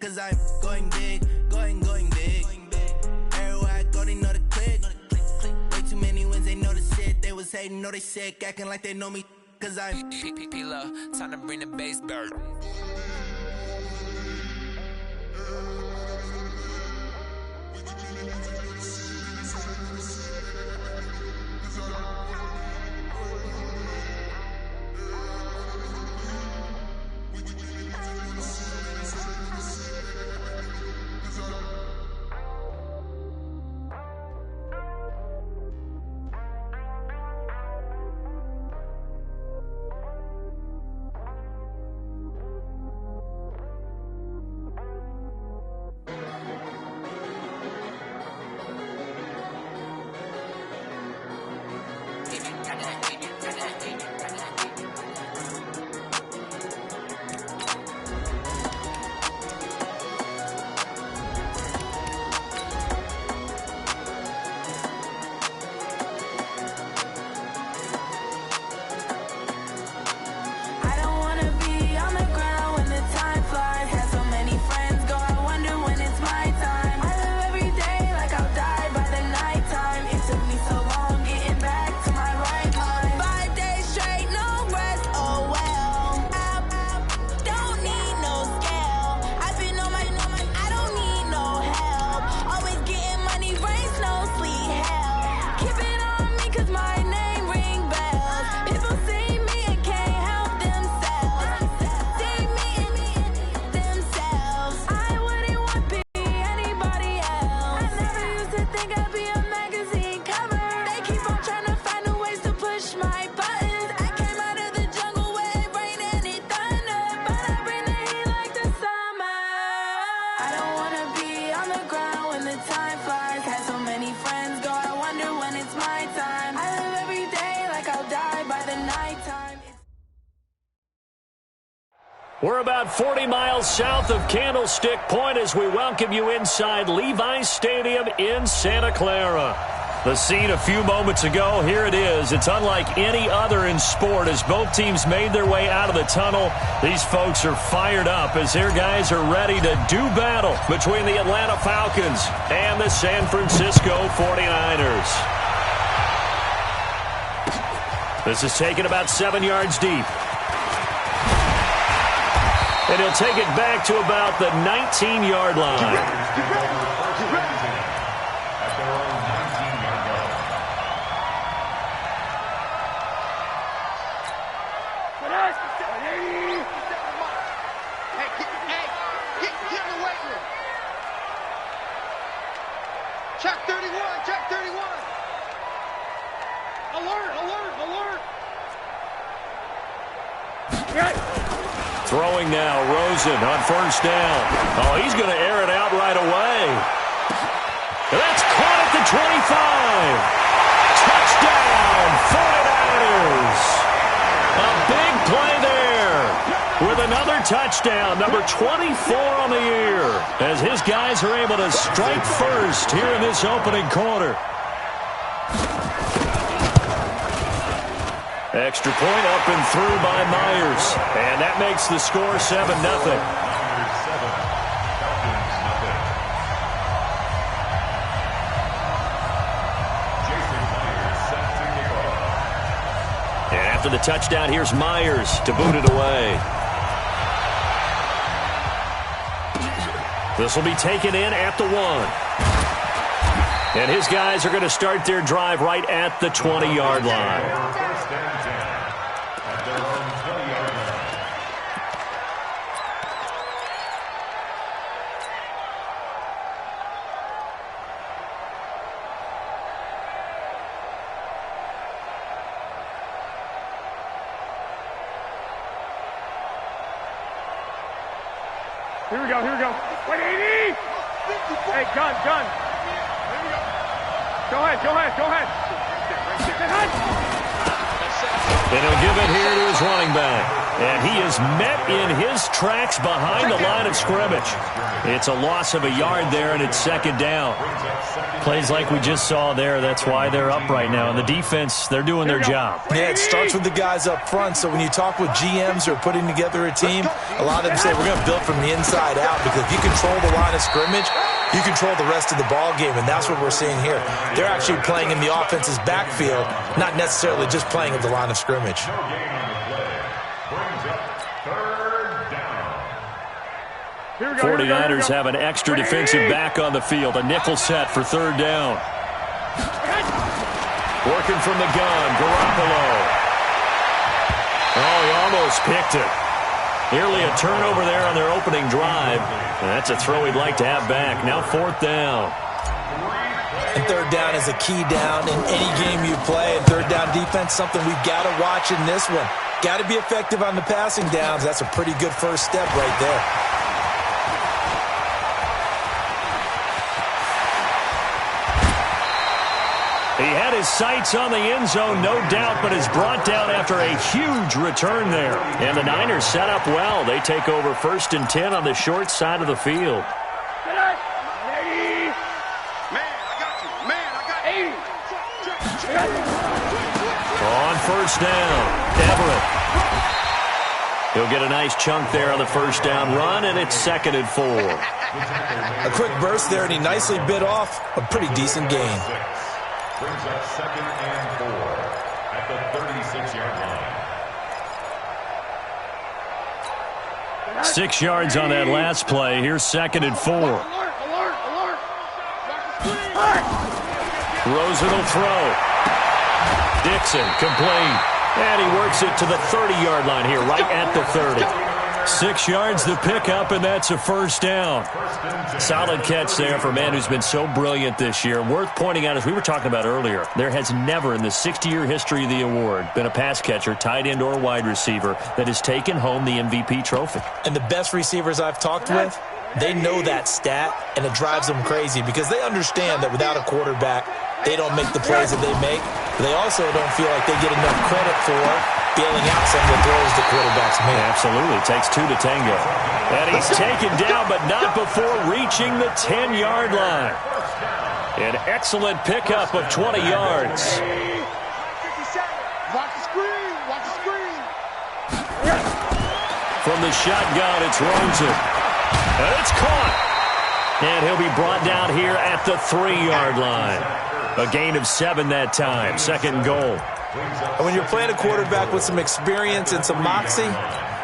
cause I'm going big, going big. Everywhere I go, they know the click. Way too many wins, they know the shit. They was hating, know they sick, acting like they know me, cause I'm P-P-P-Lo, time to bring the bass bird. We're about 40 miles south of Candlestick Point as we welcome you inside Levi's Stadium in Santa Clara. The scene a few moments ago, here it is. It's unlike any other in sport as both teams made their way out of the tunnel. These folks are fired up as their guys are ready to do battle between the Atlanta Falcons and the San Francisco 49ers. This is taken about 7 yards deep. And he'll take it back to about the 19-yard line. Get ready. At their own 19-yard line. Get in the weight room. Check 31. Alert. Throwing now, Rosen on first down. Oh, he's going to air it out right away. That's caught at the 25. Touchdown, 49ers. A big play there with another touchdown, number 24 on the year, as his guys are able to strike first here in this opening quarter. Extra point up and through by Myers. And that makes the score 7-0. And after the touchdown, here's Myers to boot it away. This will be taken in at the 1. And his guys are going to start their drive right at the 20-yard line. Here we go. Wait, 80! Hey, gun. Go ahead. And he'll give it here to his running back. And he is met in his tracks behind the line of scrimmage. It's a loss of a yard there, and it's second down. Plays like we just saw there. That's why they're up right now. And the defense, they're doing their job. Yeah, it starts with the guys up front. So when you talk with GMs who are putting together a team, a lot of them say we're going to build from the inside out, because if you control the line of scrimmage, you control the rest of the ball game, and that's what we're seeing here. They're actually playing in the offense's backfield, not necessarily just playing at the line of scrimmage. 49ers have an extra defensive back on the field. A nickel set for third down. Working from the gun, Garoppolo. Oh, he almost picked it. Nearly a turnover there on their opening drive. And that's a throw he'd like to have back. Now fourth down. And third down is a key down in any game you play. And third down defense, something we've got to watch in this one. Got to be effective on the passing downs. That's a pretty good first step right there. He had his sights on the end zone, no doubt, but is brought down after a huge return there. And the Niners set up well. They take over 1st and 10 on the short side of the field. On first down, Everett. He'll get a nice chunk there on the first down run, and it's 2nd and 4. A quick burst there, and he nicely bit off a pretty decent gain. Brings up 2nd and 4 at the 36-yard line. 6 yards on that last play. Here's 2nd and 4. Rosen will throw. Dixon complete. And he works it to the 30-yard line here, right at the 30. 6 yards the pickup, and that's a first down. Solid catch there for a man who's been so brilliant this year. Worth pointing out, as we were talking about earlier, there has never in the 60-year history of the award been a pass catcher, tight end, or wide receiver that has taken home the MVP trophy. And the best receivers I've talked with, they know that stat, and it drives them crazy because they understand that without a quarterback, they don't make the plays that they make. They also don't feel like they get enough credit for bailing out some of the throws the quarterbacks make. Absolutely. It takes 2 to tango. And he's taken down, but not before reaching the 10-yard line. An excellent pickup of 20 yards. Watch the screen. Watch the screen. From the shotgun, it's Rosen. And it's caught. And he'll be brought down here at the 3-yard line. A gain of 7 that time. 2nd and goal. And when you're playing a quarterback with some experience and some moxie,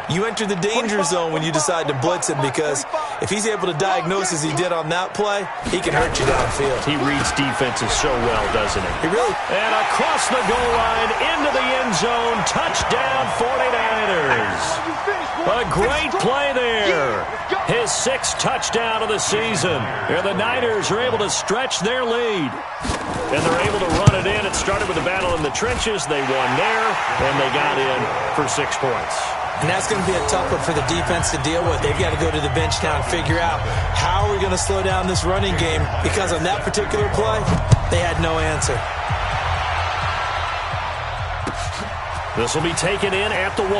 you enter the danger zone when you decide to blitz him, because if he's able to diagnose as he did on that play, he can hurt you downfield. He reads defenses so well, doesn't he? He really... And across the goal line, into the end zone, touchdown 49ers. A great play there. His 6th touchdown of the season. And the Niners are able to stretch their lead. And they're able to run it in. It started with a battle in the trenches. They won there, and they got in for 6 points. And that's going to be a tough one for the defense to deal with. They've got to go to the bench now and figure out how are we going to slow down this running game, because on that particular play, they had no answer. This will be taken in at the 1.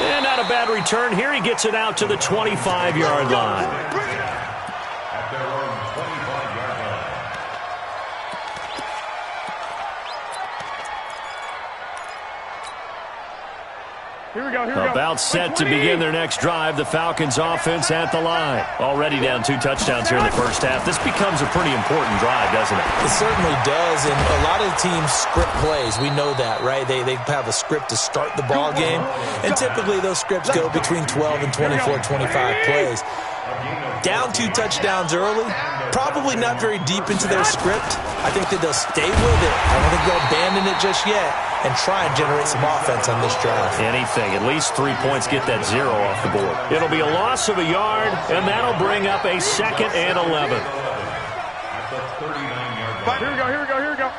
And not a bad return here. He gets it out to the 25-yard line. At their own 25-yard line. Here we go, here we go. About set to begin their next drive. The Falcons offense at the line. Already down 2 touchdowns here in the first half. This becomes a pretty important drive, doesn't it? It certainly does, and a lot of the teams script plays. We know that, right? They have a script to start the ball game, and typically those scripts go between 12 and 24, 25 plays. Down 2 touchdowns early, probably not very deep into their script. I think that they'll stay with it. I don't think they'll abandon it just yet and try and generate some offense on this drive. Anything. At least 3 points, get that 0 off the board. It'll be a loss of a yard, and that'll bring up a 2nd and 11. At the 39-yard line. Here we go, here we go, here we go.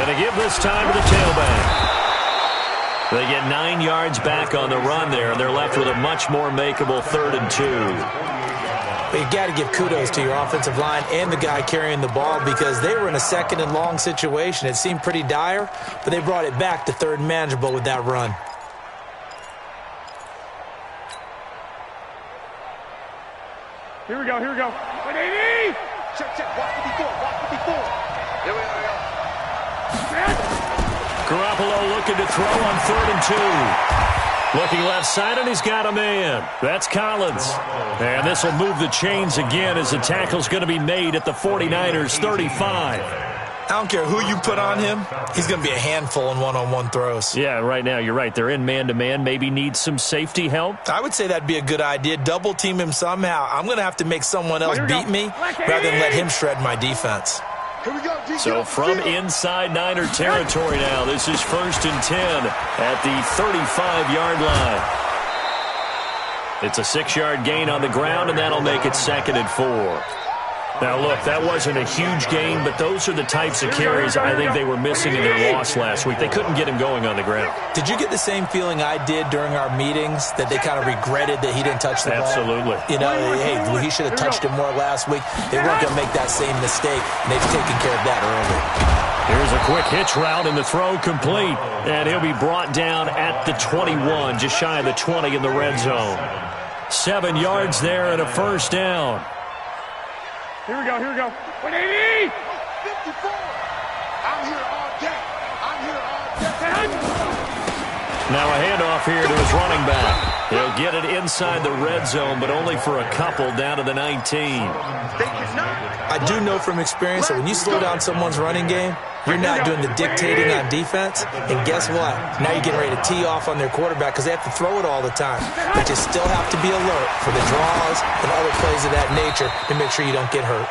And they give this time to the tailback. They get 9 yards back on the run there, and they're left with a much more makeable 3rd and 2. But you got to give kudos to your offensive line and the guy carrying the ball because they were in a second and long situation. It seemed pretty dire, but they brought it back to third and manageable with that run. Here we go, here we go. 180! Check, walk 54, walk 54. Here we go. Garoppolo looking to throw on 3rd and 2. Looking left side, and he's got a man. That's Collins. And this will move the chains again as the tackle's going to be made at the 49ers 35. I don't care who you put on him. He's going to be a handful in one-on-one throws. Yeah, right now, you're right. They're in man-to-man. Maybe need some safety help. I would say that'd be a good idea. Double team him somehow. I'm going to have to make someone else beat me rather than let him shred my defense. Here we go, D. So from inside Niner territory now, this is 1st and 10 at the 35-yard line. It's a 6-yard gain on the ground, and that'll make it 2nd and 4. Now, look, that wasn't a huge gain, but those are the types of carries I think they were missing in their loss last week. They couldn't get him going on the ground. Did you get the same feeling I did during our meetings, that they kind of regretted that he didn't touch the ball? Absolutely. You know, hey, he should have touched him more last week. They weren't going to make that same mistake, and they've taken care of that early. Here's a quick hitch route, and the throw complete. And he'll be brought down at the 21, just shy of the 20 in the red zone. 7 yards there and a 1st down. Here we go, here we go. 180! 54. I'm here all day. I'm here all day. Now a handoff here to his running back. He'll get it inside the red zone, but only for a couple down to the 19. I do know from experience that when you slow down someone's running game, you're not doing the dictating on defense. And guess what? Now you're getting ready to tee off on their quarterback because they have to throw it all the time. But you still have to be alert for the draws and other plays of that nature to make sure you don't get hurt.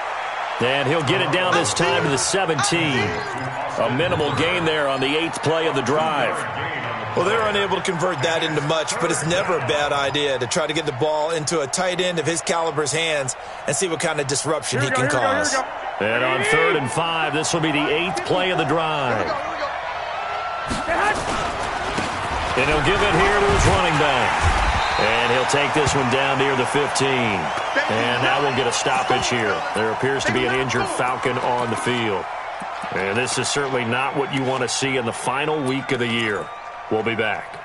And he'll get it down this time to the 17. A minimal gain there on the 8th play of the drive. Well, they're unable to convert that into much, but it's never a bad idea to try to get the ball into a tight end of his caliber's hands and see what kind of disruption he can cause. And on 3rd and 5, this will be the 8th play of the drive. And he'll give it here to his running back. And he'll take this one down near the 15. And now we'll get a stoppage here. There appears to be an injured Falcon on the field. And this is certainly not what you want to see in the final week of the year. We'll be back.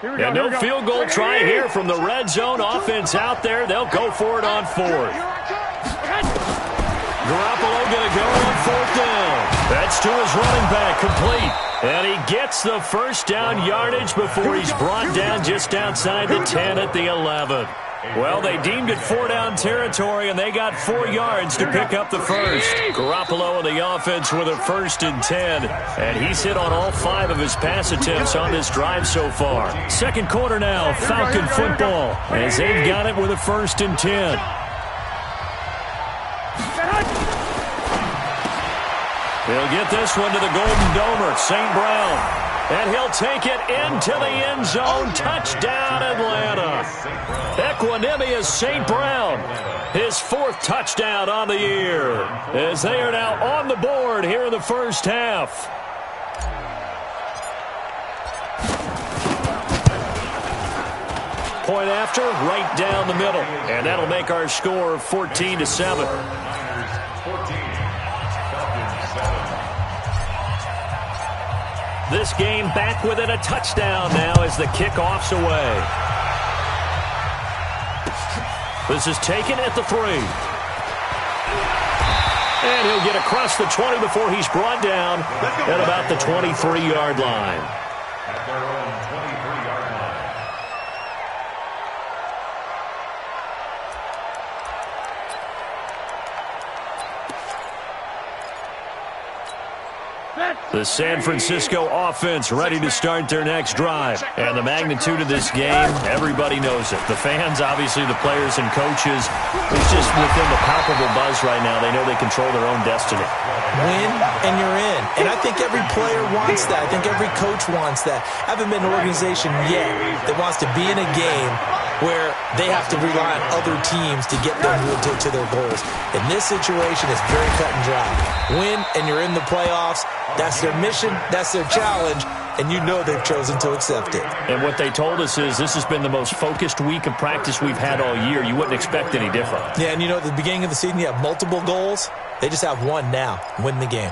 And no field goal try here from the red zone. Offense out there. They'll go for it on 4th. Garoppolo going to go on 4th down. That's to his running back, complete. And he gets the 1st down yardage before he's brought down just outside the 10 at the 11. Well, they deemed it 4-down territory, and they got 4 yards to pick up the 1st. Garoppolo and the offense with a 1st and 10, and he's hit on all 5 of his pass attempts on this drive so far. 2nd quarter now, Falcon football, as they've got it with a 1st and 10. He'll get this one to the Golden Domer, St. Brown. And he'll take it into the end zone. Touchdown, Atlanta. Equanimous St. Brown. His 4th touchdown on the year. As they are now on the board here in the first half. Point after, right down the middle. And that'll make our score 14-7. This game back within a touchdown now as the kickoff's away. This is taken at the 3. And he'll get across the 20 before he's brought down at about the 23-yard line. At their own 23-yard line. The San Francisco offense ready to start their next drive. And the magnitude of this game, everybody knows it. The fans, obviously the players and coaches, it's just within the palpable buzz right now. They know they control their own destiny. Win, and you're in. And I think every player wants that. I think every coach wants that. I haven't been an organization yet that wants to be in a game where they have to rely on other teams to get them to their goals. In this situation, it's very cut and dry. Win, and you're in the playoffs. That's their mission. That's their challenge. and you know they've chosen to accept it. And what they told us is this has been the most focused week of practice we've had all year. You wouldn't expect any different. Yeah, and you know, at the beginning of the season, you have multiple goals. They just have one now, win the game.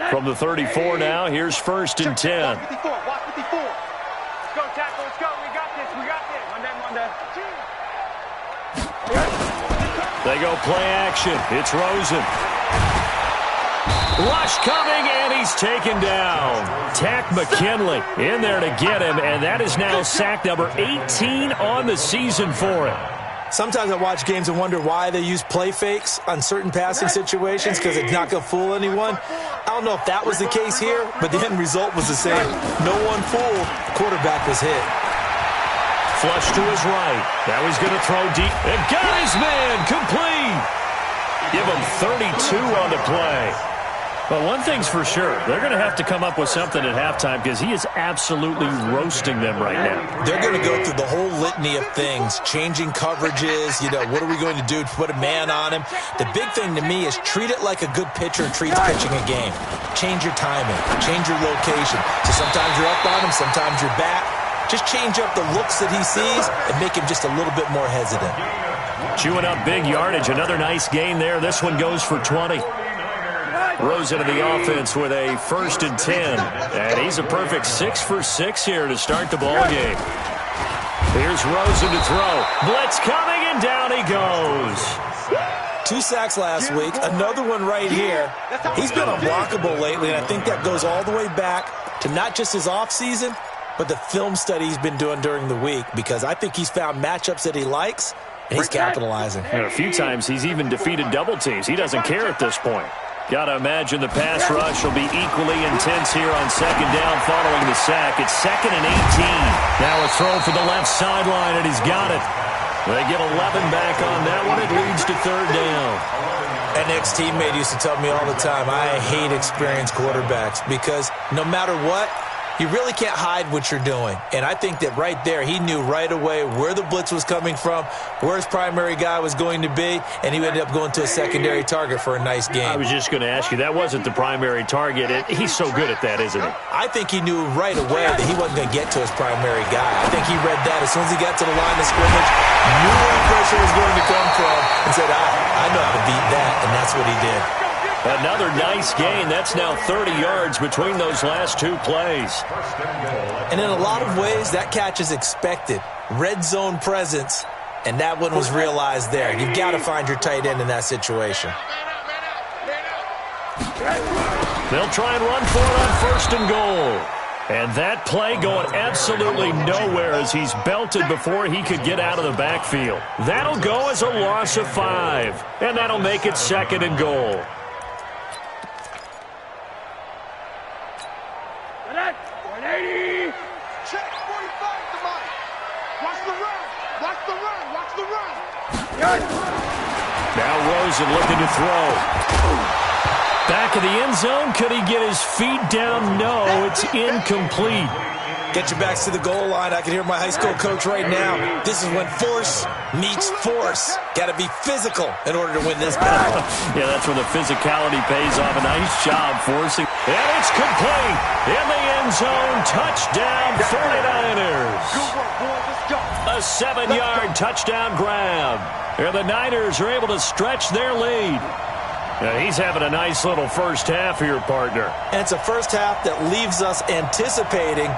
From the 34 now, here's 1st and 10. Watch 54. Watch 54. Let's go, tackle. Let's go. We got this. We got this. One day. They go play action. It's Rosen. Rush coming, and he's taken down. Tack McKinley in there to get him, and that is now sack number 18 on the season for him. Sometimes I watch games and wonder why they use play fakes on certain passing situations because it's not going to fool anyone. I don't know if that was the case here, but the end result was the same. No one fooled. The quarterback was hit. Flush to his right. Now he's going to throw deep. And got his man complete. Give him 32 on the play. But one thing's for sure, they're going to have to come up with something at halftime because he is absolutely roasting them right now. They're going to go through the whole litany of things, changing coverages, what are we going to do to put a man on him? The big thing to me is treat it like a good pitcher treats pitching a game. Change your timing, change your location. So sometimes you're up on him, sometimes you're back. Just change up the looks that he sees and make him just a little bit more hesitant. Chewing up big yardage, another nice gain there. This one goes for 20. Rose into the offense with a 1st and 10. And he's a perfect 6 for 6 here to start the ball game. Here's Rosen to throw. Blitz coming, and down he goes. 2 sacks last week, another one right here. He's been unblockable lately, and I think that goes all the way back to not just his offseason, but the film study he's been doing during the week, because I think he's found matchups that he likes, and he's capitalizing. And a few times he's even defeated double teams. He doesn't care at this point. Got to imagine the pass rush will be equally intense here on 2nd down following the sack. It's 2nd and 18. Now a throw for the left sideline, and he's got it. They get 11 back on that one. It leads to 3rd down. An ex-teammate used to tell me all the time, I hate experienced quarterbacks because no matter what, you really can't hide what you're doing. And I think that right there, he knew right away where the blitz was coming from, where his primary guy was going to be, and he ended up going to a secondary target for a nice game. I was just going to ask you, that wasn't the primary target. He's so good at that, isn't he? I think he knew right away that he wasn't going to get to his primary guy. I think he read that as soon as he got to the line of scrimmage, knew where the pressure was going to come from, and said, I know how to beat that, and that's what he did. Another nice gain. That's now 30 yards between those last 2 plays. And in a lot of ways, that catch is expected. Red zone presence, and that one was realized there. You've got to find your tight end in that situation. They'll try and run for it on 1st and goal. And that play going absolutely nowhere as he's belted before he could get out of the backfield. That'll go as a loss of 5. And that'll make it 2nd and goal. Now Rosen looking to throw. Back of the end zone. Could he get his feet down? No, it's incomplete. Get your backs to the goal line. I can hear my high school coach right now. This is when force meets force. Got to be physical in order to win this battle. Yeah, that's where the physicality pays off. A nice job forcing. And it's complete. In the end zone. Touchdown 49ers. A 7-yard touchdown grab. And the Niners are able to stretch their lead. Now he's having a nice little first half here, partner. And it's a first half that leaves us anticipating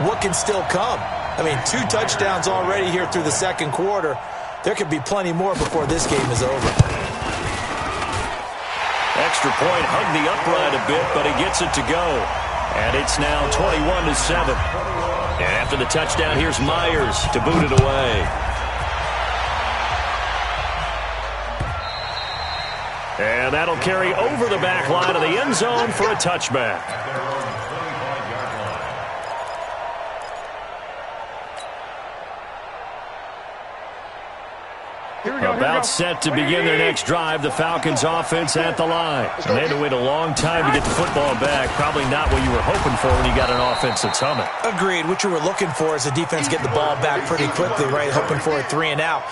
what can still come. I mean, 2 touchdowns already here through the 2nd quarter. There could be plenty more before this game is over. Extra point hugged the upright a bit, but he gets it to go. And it's now 21-7. And after the touchdown, here's Myers to boot it away. And that'll carry over the back line of the end zone for a touchback. About set to begin their next drive, the Falcons offense at the line. And they had to wait a long time to get the football back. Probably not what you were hoping for when you got an offense that's humming. Agreed. What you were looking for is the defense getting the ball back pretty quickly, right? Hoping for a 3 and out.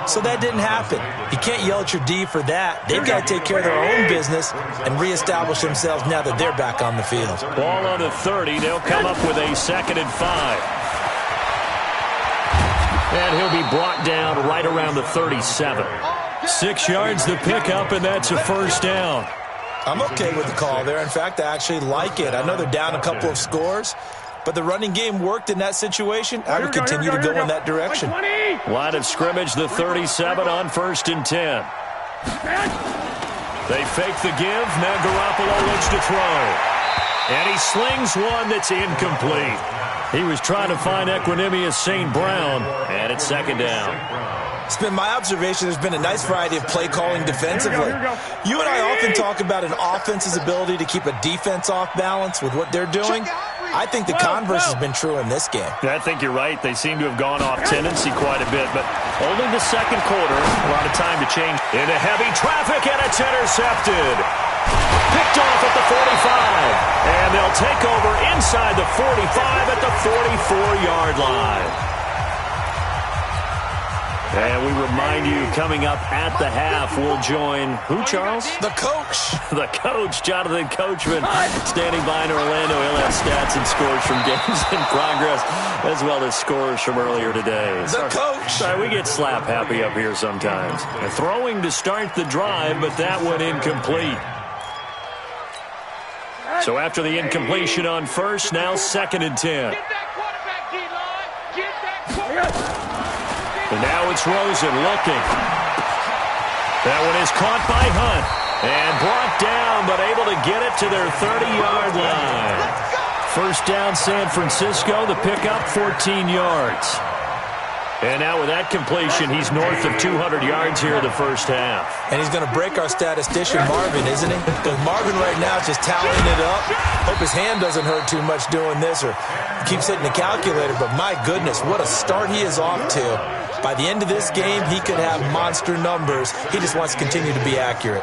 So that didn't happen. You can't yell at your D for that. They've got to take care of their own business and reestablish themselves now that they're back on the field. Ball on the 30. They'll come up with a 2nd and 5. And he'll be brought down right around the 37. 6 yards to pick up, and that's a first down. I'm okay with the call there. In fact, I actually like it. I know they're down a couple of scores, but the running game worked in that situation. I would continue to go in that direction. Line of scrimmage, the 37 on 1st and 10. They fake the give. Now Garoppolo looks to throw. And he slings one that's incomplete. He was trying to find Equanimous St. Brown, and it's 2nd down. It's been my observation there's been a nice variety of play calling defensively. You and I often talk about an offense's ability to keep a defense off balance with what they're doing. I think the converse has been true in this game. I think you're right. They seem to have gone off tendency quite a bit, but only the 2nd quarter. A lot of time to change. Into heavy traffic, and it's intercepted. Picked off at the 45, and they'll take over inside the 45 at the 44-yard line. And we remind you, coming up at the half, we'll join who, Charles? The coach. The coach, Jonathan Coachman, standing by in Orlando. He'll have stats and scores from games in progress, as well as scores from earlier today. The coach. Sorry, we get slap happy up here sometimes. Throwing to start the drive, but that one incomplete. So after the incompletion on 1st, now 2nd and 10. And now it's Rosen looking. That one is caught by Hunt and brought down, but able to get it to their 30-yard line. First down, San Francisco. The pickup, 14 yards. And now with that completion, he's north of 200 yards here in the first half. And he's going to break our statistician, Marvin, isn't he? Because Marvin right now is just tallying it up. Hope his hand doesn't hurt too much doing this or keeps hitting the calculator. But my goodness, what a start he is off to. By the end of this game, he could have monster numbers. He just wants to continue to be accurate.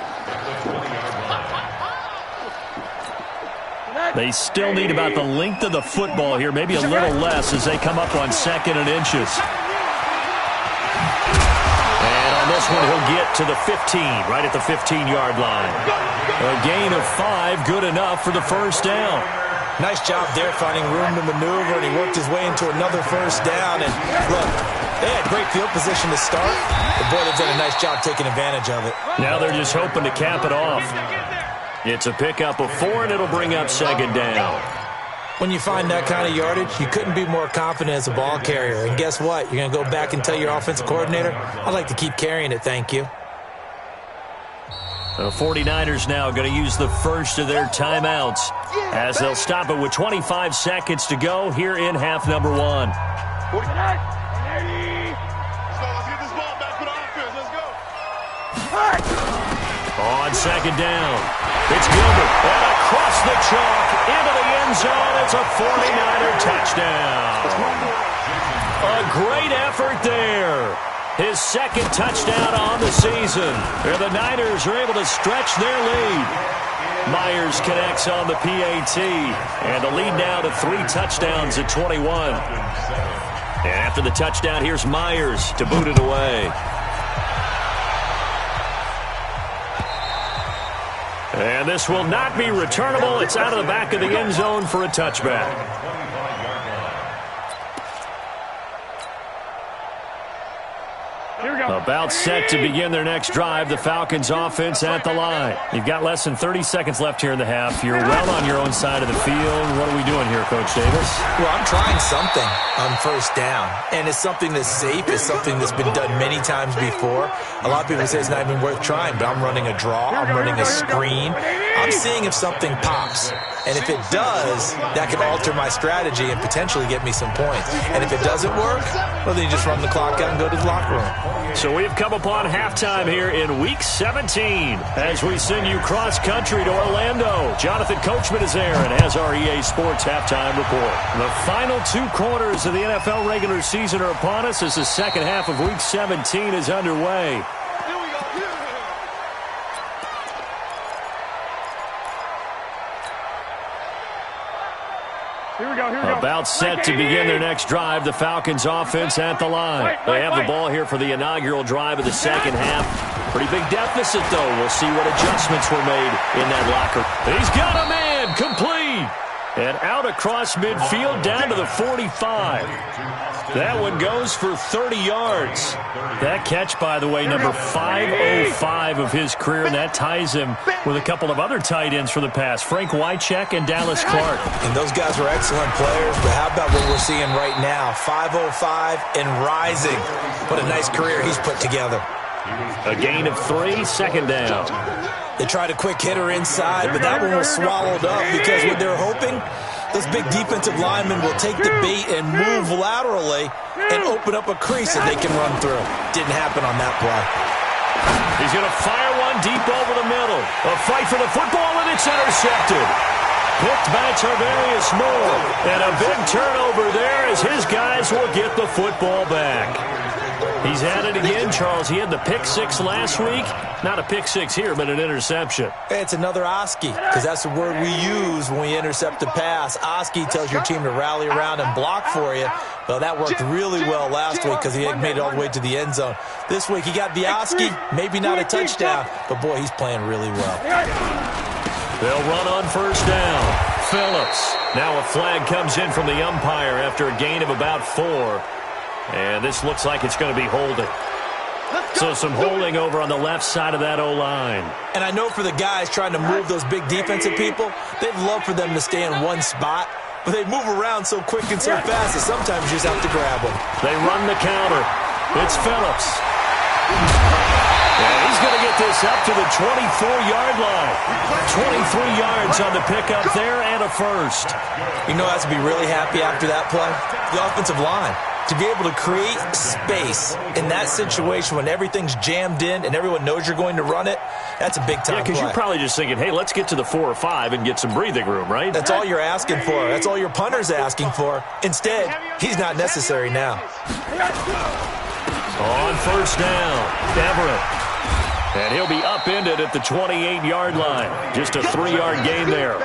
They still need about the length of the football here, maybe a little less as they come up on 2nd and inches. And on this one, he'll get to the 15, right at the 15-yard line. A gain of 5, good enough for the first down. Nice job there finding room to maneuver, and he worked his way into another first down. And look, they had great field position to start, but boy, they've done a nice job taking advantage of it. Now they're just hoping to cap it off. It's a pickup of 4, and it'll bring up 2nd down. When you find that kind of yardage, you couldn't be more confident as a ball carrier. And guess what? You're going to go back and tell your offensive coordinator, I'd like to keep carrying it, thank you. The 49ers now going to use the first of their timeouts as they'll stop it with 25 seconds to go here in half number 1. Let's get this ball back for the offense. Let's go. On 2nd down, it's Gilbert. And across the chalk into the end zone. It's a 49er touchdown. A great effort there. His 2nd touchdown on the season. And the Niners are able to stretch their lead. Myers connects on the PAT. And the lead now to 3 touchdowns at 21. And after the touchdown, here's Myers to boot it away. And this will not be returnable. It's out of the back of the end zone for a touchback. About set to begin their next drive, the Falcons offense at the line. You've got less than 30 seconds left here in the half. You're well on your own side of the field. What are we doing here, Coach Davis? Well, I'm trying something on first down, and it's something that's safe. It's something that's been done many times before. A lot of people say it's not even worth trying, but I'm running a draw. I'm running a screen. I'm seeing if something pops. And if it does, that could alter my strategy and potentially get me some points. And if it doesn't work, well, then you just run the clock out and go to the locker room. So we've come upon halftime here in Week 17 as we send you cross-country to Orlando. Jonathan Coachman is there and has our EA Sports halftime report. The final 2 quarters of the NFL regular season are upon us as the second half of Week 17 is underway. Here we go. About set to begin their next drive. The Falcons offense at the line. They have the ball here for the inaugural drive of the second half. Pretty big deficit, though. We'll see what adjustments were made in that locker. He's got a man complete. And out across midfield down to the 45. That one goes for 30 yards. That catch, by the way, number 505 of his career, and that ties him with a couple of other tight ends for the past, Frank Wycheck and Dallas Clark. And those guys were excellent players, but how about what we're seeing right now? 505 and rising. What a nice career he's put together. A gain of 3, second down. They tried a quick hitter inside, but that one was swallowed up because what they're hoping, those big defensive linemen will take the bait and move laterally and open up a crease that they can run through. Didn't happen on that play. He's going to fire one deep over the middle. A fight for the football, and it's intercepted. Picked by Tarvarius Moore. And a big turnover there as his guys will get the football back. He's at it again, Charles. He had the pick 6 last week. Not a pick 6 here, but an interception. It's another Oski, because that's the word we use when we intercept a pass. Oski tells your team to rally around and block for you. Well, that worked really well last week because he had made it all the way to the end zone. This week he got the Oski, maybe not a touchdown, but boy, he's playing really well. They'll run on first down. Phillips. Now a flag comes in from the umpire after a gain of about 4. And this looks like it's going to be holding. So some holding over on the left side of that O-line. And I know for the guys trying to move those big defensive people, they'd love for them to stay in one spot. But they move around so quick and so fast that sometimes you just have to grab them. They run the counter. It's Phillips. And he's going to get this up to the 24-yard line. 23 yards on the pickup there and a first. You know, I have to be really happy after that play. The offensive line. To be able to create space in that situation when everything's jammed in and everyone knows you're going to run it, that's a big-time play. Yeah, because you're probably just thinking, hey, let's get to the 4 or 5 and get some breathing room, right? That's all you're asking for. That's all your punter's asking for. Instead, he's not necessary now. On first down, Everett. And he'll be upended at the 28-yard line. Just a 3-yard gain there.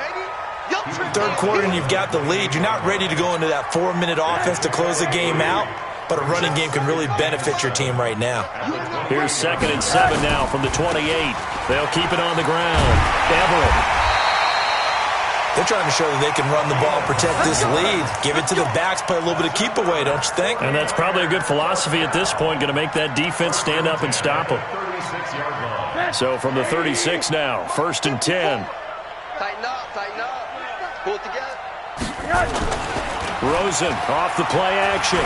Third quarter and you've got the lead. You're not ready to go into that 4-minute offense to close the game out, but a running game can really benefit your team right now. Here's 2nd and 7 now from the 28. They'll keep it on the ground. Everett. They're trying to show that they can run the ball, protect this lead, give it to the backs, play a little bit of keep away, don't you think? And that's probably a good philosophy at this point, going to make that defense stand up and stop them. So from the 36 now, 1st and 10. Tighten up, tighten up. Pull it together. Rosen off the play action.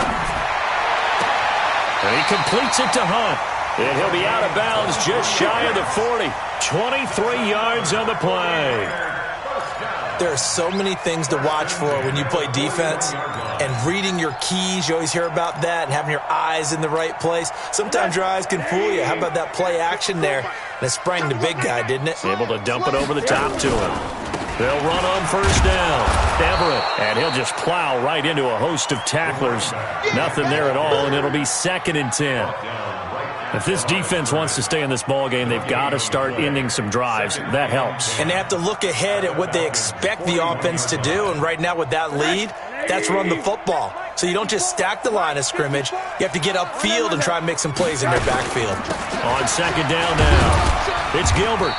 And he completes it to Hunt. And he'll be out of bounds just shy of the 40. 23 yards on the play. There are so many things to watch for when you play defense. And reading your keys, you always hear about that, and having your eyes in the right place. Sometimes your eyes can fool you. How about that play action there? And it sprang the big guy, didn't it? Able to dump it over the top to him. They'll run on first down. Everett. And he'll just plow right into a host of tacklers. Nothing there at all, and it'll be 2nd and 10. If this defense wants to stay in this ballgame, they've got to start ending some drives. That helps. And they have to look ahead at what they expect the offense to do. And right now with that lead, that's run the football. So you don't just stack the line of scrimmage. You have to get upfield and try and make some plays in their backfield. On 2nd down now, it's Gilbert.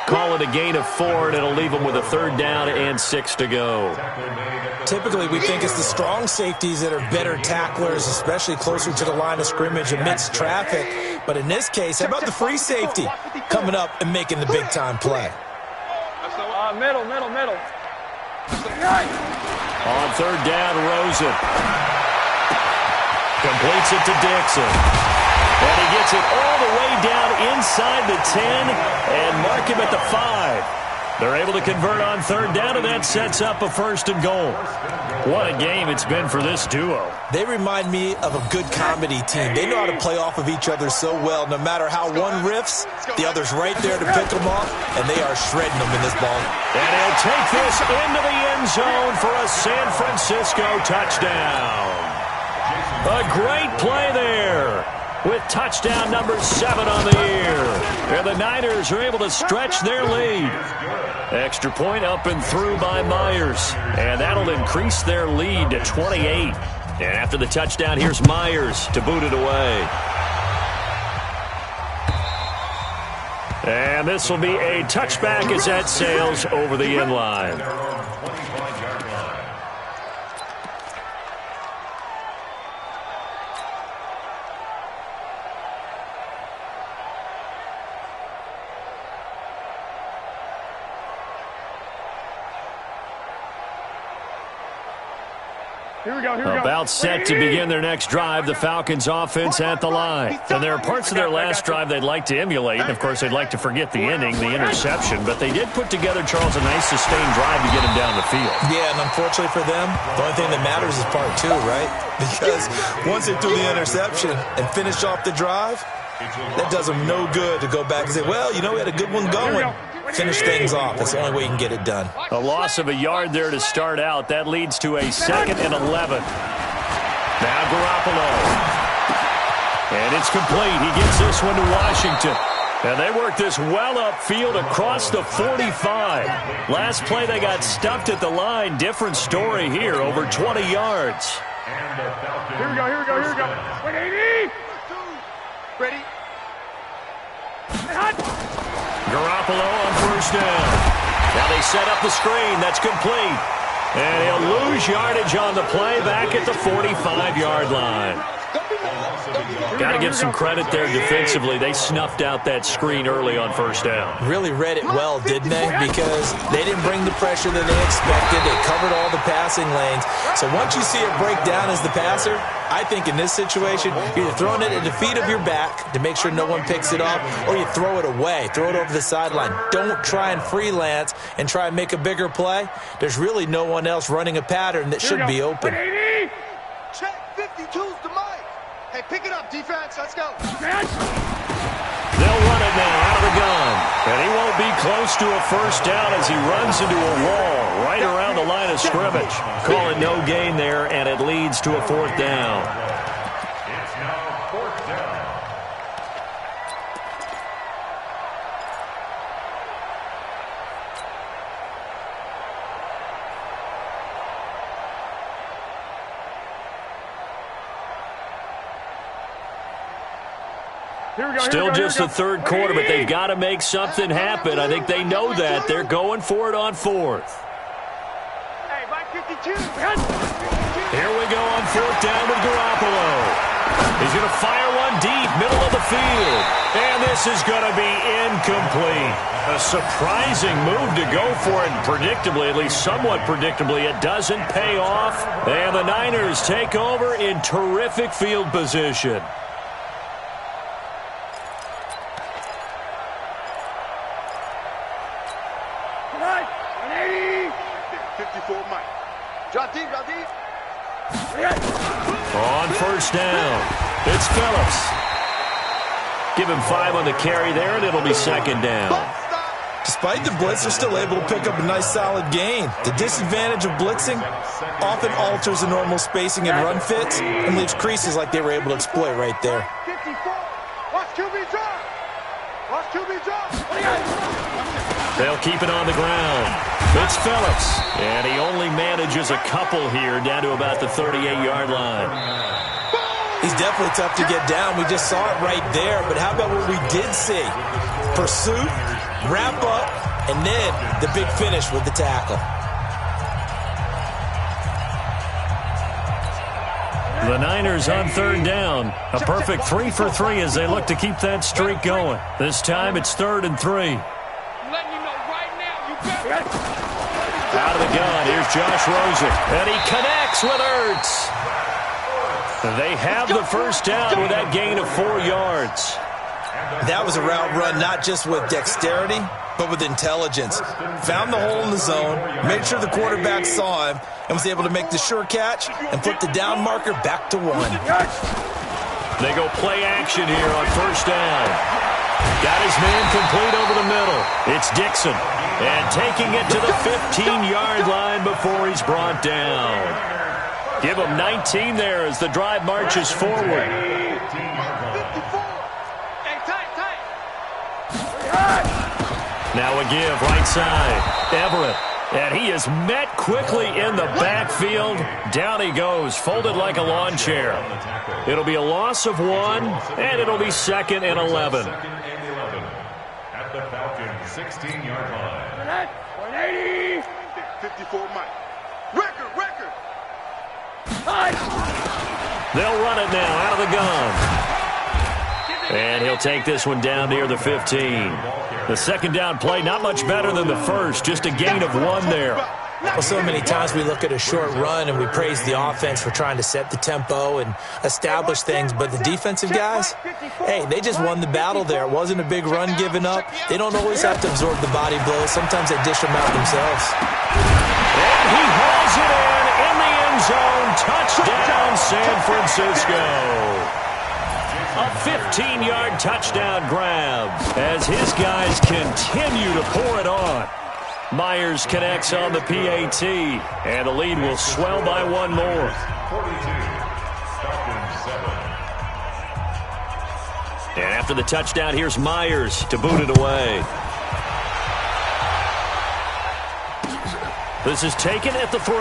Call it a gain of 4, and it'll leave them with a 3rd down and 6 to go. Typically, we think it's the strong safeties that are better tacklers, especially closer to the line of scrimmage amidst traffic. But in this case, how about the free safety coming up and making the big-time play? Middle. On 3rd down, Rosen completes it to Dixon. And he gets it all the way down inside the 10 and mark him at the 5. They're able to convert on third down, and that sets up a 1st and goal. What a game it's been for this duo. They remind me of a good comedy team. They know how to play off of each other so well. No matter how one riffs, the other's right there to pick them off, and they are shredding them in this ball. And he'll take this into the end zone for a San Francisco touchdown. A great play there, with touchdown number 7 on the year. And the Niners are able to stretch their lead. Extra point up and through by Myers. And that'll increase their lead to 28. And after the touchdown, here's Myers to boot it away. And this will be a touchback as that sails over the end line. About set to begin their next drive, the Falcons offense at the line. And there are parts of their last drive they'd like to emulate. And, of course, they'd like to forget the ending, the interception. But they did put together, Charles, a nice sustained drive to get him down the field. Yeah, and unfortunately for them, the only thing that matters is part 2, right? Because once they threw the interception and finished off the drive, that does them no good to go back and say, well, you know, we had a good one going. Finish things off. That's the only way you can get it done. A loss of a yard there to start out. That leads to a 2nd and 11. Now Garoppolo. And it's complete. He gets this one to Washington. And they work this well upfield across the 45. Last play they got stuffed at the line. Different story here. Over 20 yards. Here we go. Wait, 80! Ready? Garoppolo on 1st down. Now they set up the screen. That's complete. And he'll lose yardage on the play back at the 45-yard line. Got to give some credit there defensively. They snuffed out that screen early on 1st down. Really read it well, didn't they? Because they didn't bring the pressure that they expected. They covered all the passing lanes. So once you see it break down as the passer, I think in this situation, you're either throwing it at the feet of your back to make sure no one picks it off, or you throw it away, throw it over the sideline. Don't try and freelance and try and make a bigger play. There's really no one else running a pattern that should be open. Check 52's the mic. Hey, pick it up, defense. Let's go. They'll run it now out of the gun. And he won't be close to a 1st down as he runs into a wall right around the line of scrimmage. Call it no gain there, and it leads to a 4th down. It's now 4th down. Still just the 3rd quarter, but they've got to make something happen. I think they know that. They're going for it on 4th. Hey, Mike 52. Here we go on 4th down with Garoppolo. He's going to fire one deep, middle of the field. And this is going to be incomplete. A surprising move to go for it, and predictably, at least somewhat predictably, it doesn't pay off. And the Niners take over in terrific field position. Drop deep, drop deep. On 1st down, it's Phillips. Give him 5 on the carry there, and it'll be 2nd down. Despite the blitz, they're still able to pick up a nice, solid gain. The disadvantage of blitzing often alters the normal spacing and run fits and leaves creases like they were able to exploit right there. 54. Watch QB drop. Watch QB drop. They'll keep it on the ground. It's Phillips, and he only manages a couple here down to about the 38-yard line. He's definitely tough to get down. We just saw it right there, but how about what we did see? Pursuit, wrap up, and then the big finish with the tackle. The Niners on 3rd down. A perfect 3 for 3 as they look to keep that streak going. This time it's 3rd and 3. Out of the gun, here's Josh Rosen, and he connects with Ertz. They have the 1st down with that gain of 4 yards. That was a route run not just with dexterity, but with intelligence. Found the hole in the zone, made sure the quarterback saw him, and was able to make the sure catch and flip the down marker back to 1. They go play action here on first down. Got his man complete over the middle. It's Dixon. And taking it to the 15-yard line before he's brought down. Give him 19 there as the drive marches forward. Now a give, right side. Everett. And he is met quickly in the backfield. Down he goes, folded like a lawn chair. It'll be a loss of 1, and it'll be 2nd and 11. At the Falcons' 16-yard line. 180. 54 Mike. Record. They'll run it now out of the gun. And he'll take this one down near the 15. The second down play, not much better than the first, just a gain of 1 there. Well, so many times we look at a short run and we praise the offense for trying to set the tempo and establish things, but the defensive guys, hey, they just won the battle there. It wasn't a big run given up. They don't always have to absorb the body blows. Sometimes they dish them out themselves. And he hauls it in the end zone. Touchdown, San Francisco. A 15-yard touchdown grab as his guys continue to pour it on. Myers connects on the PAT, and the lead will swell by 1 more. 42, Falcons 7. And after the touchdown, here's Myers to boot it away. This is taken at the 3.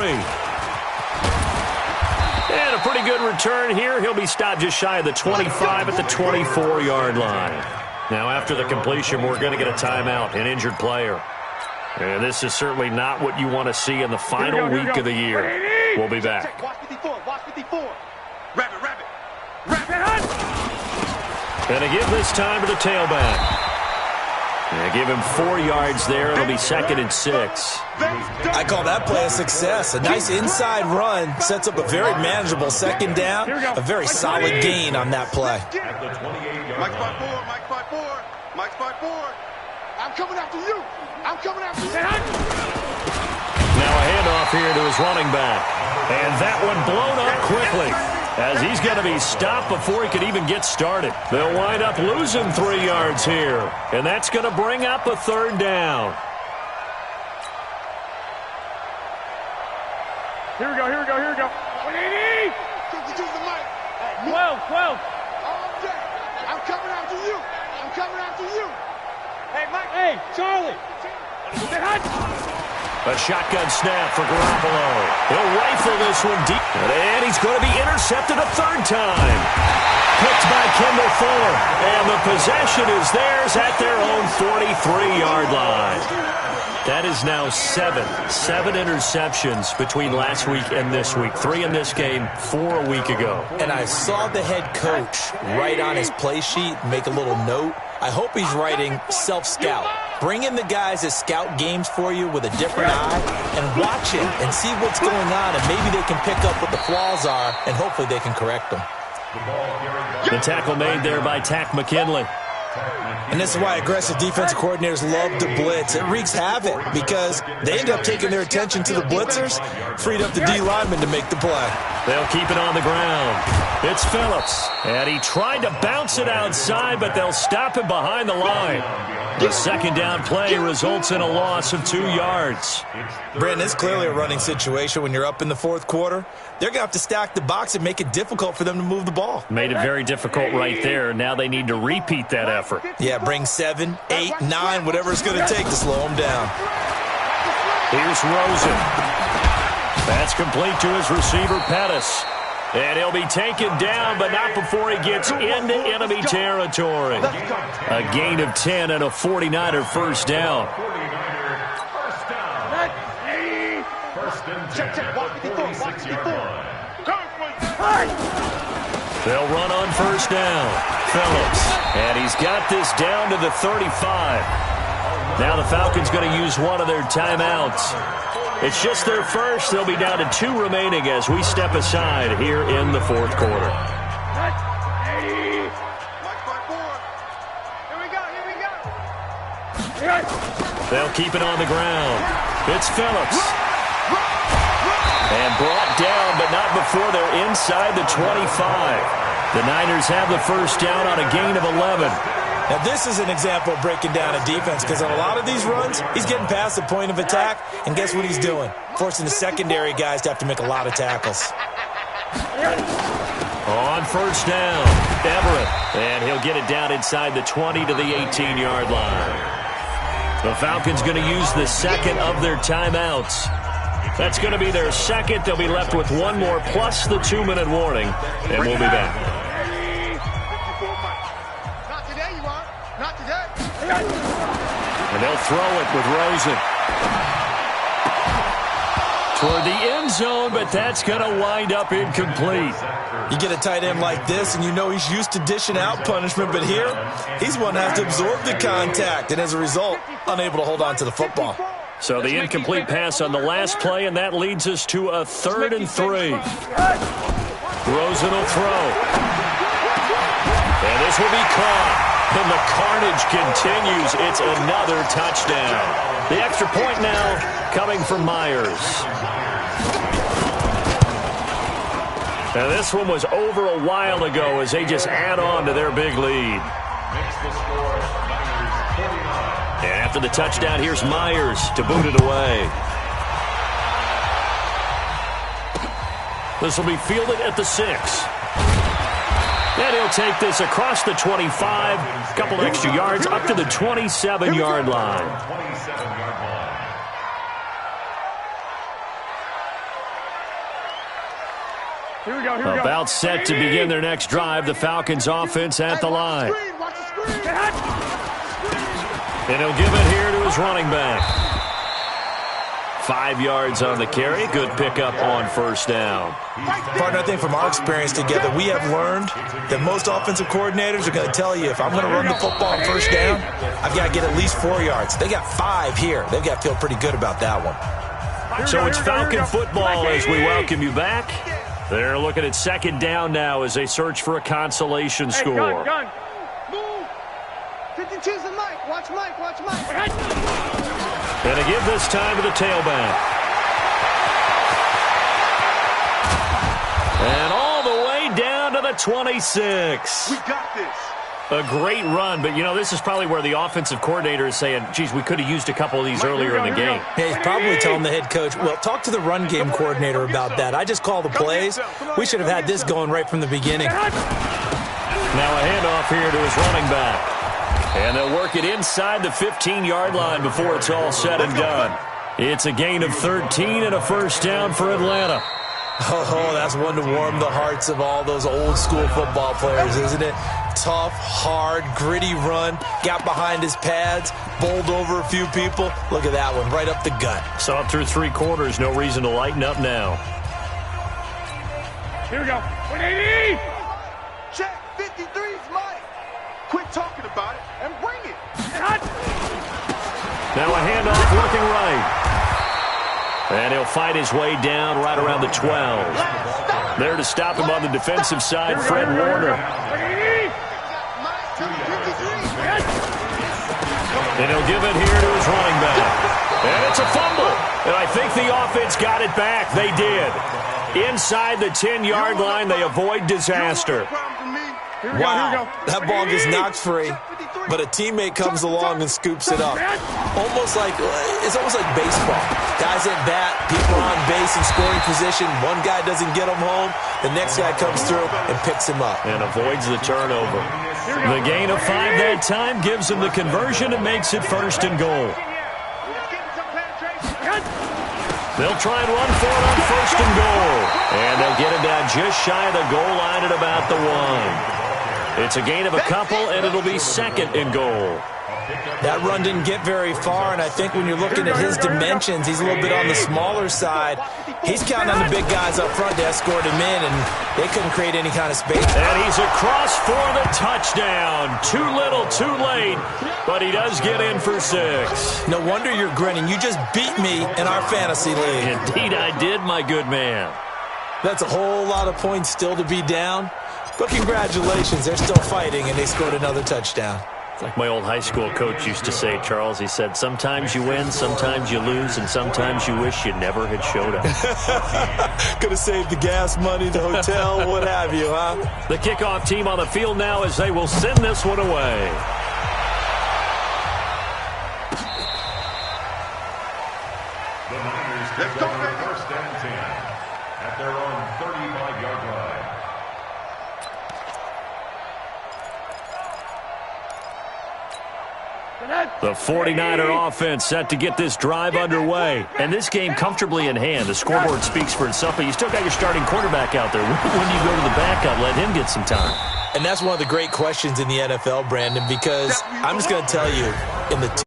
And a pretty good return here. He'll be stopped just shy of the 25 at the 24-yard line. Now, after the completion, we're going to get a timeout, an injured player. And this is certainly not what you want to see in the final week of the year. We'll be back. Watch 54. Watch 54. Rabbit. And they give this time to the tailback. And give him 4 yards there. It'll be 2nd and 6. I call that play a success. A nice inside run sets up a very manageable second down. A very solid gain on that play. Mike's by 4. Mike's by 4. I'm coming after you. Now a handoff here to his running back. And that one blown up quickly as he's going to be stopped before he could even get started. They'll wind up losing 3 yards here. And that's going to bring up a 3rd down. Here we go. 180. 52 to the mic. 12. All day. I'm coming after you. Hey, Mike. Hey, Charlie. A shotgun snap for Garoppolo. He'll rifle this one deep. And he's going to be intercepted a 3rd time. Picked by Kendall Fuller. And the possession is theirs at their own 43-yard line. That is now 7 interceptions between last week and this week. 3 in this game, 4 a week ago. And I saw the head coach write on his play sheet, make a little note. I hope he's writing self-scout. Bring in the guys that scout games for you with a different eye and watch it and see what's going on, and maybe they can pick up what the flaws are, and hopefully they can correct them. The tackle made there by Tack McKinley. And this is why aggressive defensive coordinators love to blitz. It wreaks havoc because they end up taking their attention to the blitzers, freed up the D lineman to make the play. They'll keep it on the ground. It's Phillips. And he tried to bounce it outside, but they'll stop him behind the line. The second down play results in a loss of 2 yards. Brandon, it's clearly a running situation when you're up in the 4th quarter. They're going to have to stack the box and make it difficult for them to move the ball. Made it very difficult right there. Now they need to repeat that effort. Yeah, bring 7, 8, 9, whatever it's going to take to slow them down. Here's Rosen. That's complete to his receiver, Pettis. And he'll be taken down, but not before he gets into enemy territory. A gain of 10 and a 49er first down. They'll run on first down. Phillips. And he's got this down to the 35. Now the Falcons going to use one of their timeouts. It's just their first. They'll be down to 2 remaining as we step aside here in the 4th quarter. They'll keep it on the ground. It's Phillips. And brought down, but not before they're inside the 25. The Niners have the first down on a gain of 11. Now, this is an example of breaking down a defense, because on a lot of these runs, he's getting past the point of attack, and guess what he's doing? Forcing the secondary guys to have to make a lot of tackles. On first down, Everett, and he'll get it down inside the 20 to the 18-yard line. The Falcons going to use the second of their timeouts. That's going to be their second. They'll be left with one more plus the 2-minute warning, and we'll be back. Not today, you are. Not today. And they'll throw it with Rosen. Toward the end zone, but that's going to wind up incomplete. You get a tight end like this, and you know he's used to dishing out punishment, but here, he's one that has to absorb the contact, and as a result, unable to hold on to the football. So the incomplete pass on the last play, and that leads us to a 3rd and 3. Rosen will throw. And this will be caught. And the carnage continues. It's another touchdown. The extra point now coming from Myers. Now this one was over a while ago as they just add on to their big lead. And after the touchdown, here's Myers to boot it away. This will be fielded at the 6. And he'll take this across the 25, a couple of extra yards, up to the 27-yard line. Here we go. About set to begin their next drive, the Falcons offense at the line. And he'll give it here to his running back. 5 yards on the carry. Good pickup on first down. Partner, I think from our experience together, we have learned that most offensive coordinators are going to tell you, if I'm going to run the football on first down, I've got to get at least 4 yards. They got 5 here. They've got to feel pretty good about that one. So it's Falcon football as we welcome you back. They're looking at second down now as they search for a consolation score. Gun. Move. 52's the Mike. Watch Mike. Watch Mike. And to give this time to the tailback. And all the way down to the 26. We got this. A great run, but, you know, this is probably where the offensive coordinator is saying, geez, we could have used a couple of these earlier in the game. Yeah, he's probably telling the head coach, well, talk to the run game coordinator about that. I just call the plays. We should have had this going right from the beginning. Now a handoff here to his running back. And they'll work it inside the 15-yard line before it's all said and done. It's a gain of 13 and a first down for Atlanta. Oh, that's one to warm the hearts of all those old-school football players, isn't it? Tough, hard, gritty run. Got behind his pads, bowled over a few people. Look at that one, right up the gut. So up through 3 quarters, no reason to lighten up now. Here we go. 180. Check. 53's Mike. Quit talking about it and bring it. Now a handoff working right. And he'll fight his way down right around the 12. There to stop him on the defensive side, Fred Warner. And he'll give it here to his running back. And it's a fumble. And I think the offense got it back. They did. Inside the 10-yard line, they avoid disaster. Wow, that ball gets knocked free, but a teammate comes along and scoops it up. It's almost like baseball. Guys at bat, people on base in scoring position. One guy doesn't get him home, the next guy comes through and picks him up. And avoids the turnover. The gain of 5 that time gives him the conversion and makes it first and goal. They'll try and run for it on first and goal. And they'll get it down just shy of the goal line at about the 1. It's a gain of a couple, and it'll be second and goal. That run didn't get very far, and I think when you're looking at his dimensions, he's a little bit on the smaller side. He's counting on the big guys up front to escort him in, and they couldn't create any kind of space. And he's across for the touchdown. Too little, too late, but he does get in for 6. No wonder you're grinning. You just beat me in our fantasy league. Indeed I did, my good man. That's a whole lot of points still to be down. But congratulations, they're still fighting, and they scored another touchdown. Like my old high school coach used to say, Charles, he said, sometimes you win, sometimes you lose, and sometimes you wish you never had showed up. Could have saved the gas money, the hotel, what have you, huh? The kickoff team on the field now as they will send this one away. The Niners take over first and 10 at their own 35-yard line. The 49er offense set to get this drive underway. And this game comfortably in hand. The scoreboard speaks for itself, but you still got your starting quarterback out there. When do you go to the backup, let him get some time? And that's one of the great questions in the NFL, Brandon, because I'm just going to tell you, in the